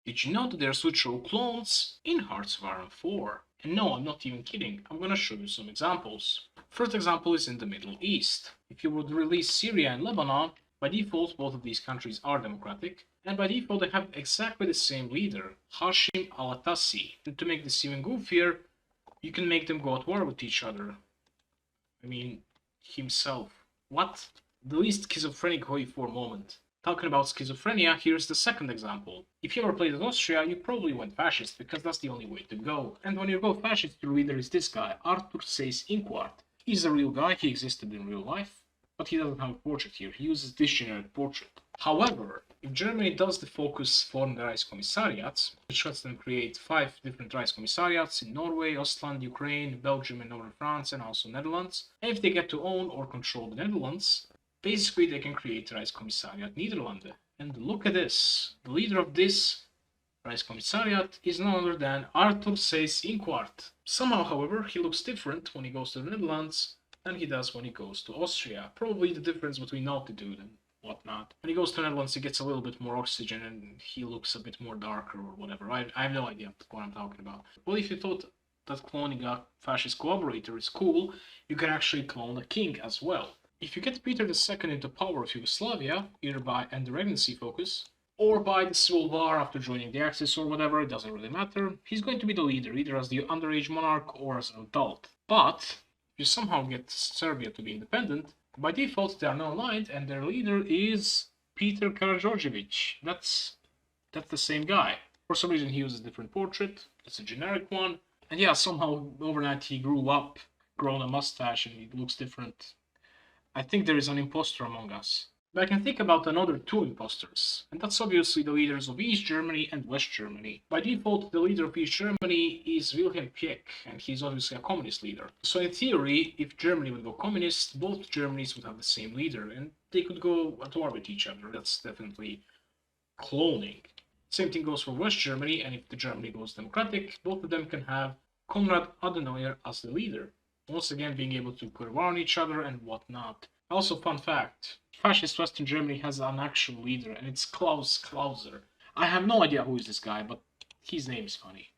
Did you know that there are switcheroo clones in Hearts of Iron 4? And no, I'm not even kidding, I'm gonna show you some examples. First example is in the Middle East. If you would release Syria and Lebanon, by default both of these countries are democratic, and by default they have exactly the same leader, Hashim al-Atassi. And to make this even goofier, you can make them go at war with each other. I mean, himself. What? The least schizophrenic HOI4 moment. Talking about schizophrenia, here's the second example. If you ever played as Austria, you probably went fascist, because that's the only way to go. And when you go fascist, your leader is this guy, Arthur Sejozwak. He's a real guy, he existed in real life, but he doesn't have a portrait here, he uses this generic portrait. However, if Germany does the focus foreign Reichskommissariats, which lets them create 5 different Reichskommissariats in Norway, Ostland, Ukraine, Belgium and northern France, and also Netherlands, and if they get to own or control the Netherlands, basically they can create Reichskommissariat Niederlande. And look at this, the leader of this Reichskommissariat is none other than Arthur Seyss-Inquart. Somehow, however, he looks different when he goes to the Netherlands than he does when he goes to Austria. Probably the difference between altitude and whatnot. When he goes to the Netherlands, he gets a little bit more oxygen and he looks a bit more darker or whatever. I have no idea what I'm talking about. Well, if you thought that cloning a fascist collaborator is cool, you can actually clone a king as well. If you get Peter II into power of Yugoslavia, either by end the regency focus, or by the civil war after joining the Axis or whatever, it doesn't really matter, he's going to be the leader, either as the underage monarch or as an adult. But if you somehow get Serbia to be independent, by default they are now aligned and their leader is Peter Karađorđević. That's the same guy. For some reason he uses a different portrait, it's a generic one, and yeah, somehow overnight he grew up, grown a mustache, and he looks different. I think there is an imposter among us. But I can think about another 2 imposters, and that's obviously the leaders of East Germany and West Germany. By default, the leader of East Germany is Wilhelm Pieck, and he's obviously a communist leader. So in theory, if Germany would go communist, both Germanys would have the same leader, and they could go at war with each other. That's definitely cloning. Same thing goes for West Germany, and if the Germany goes democratic, both of them can have Konrad Adenauer as the leader. Once again, being able to put war on each other and whatnot. Also, fun fact, fascist Western Germany has an actual leader, and it's Klaus Klauser. I have no idea who is this guy, but his name is funny.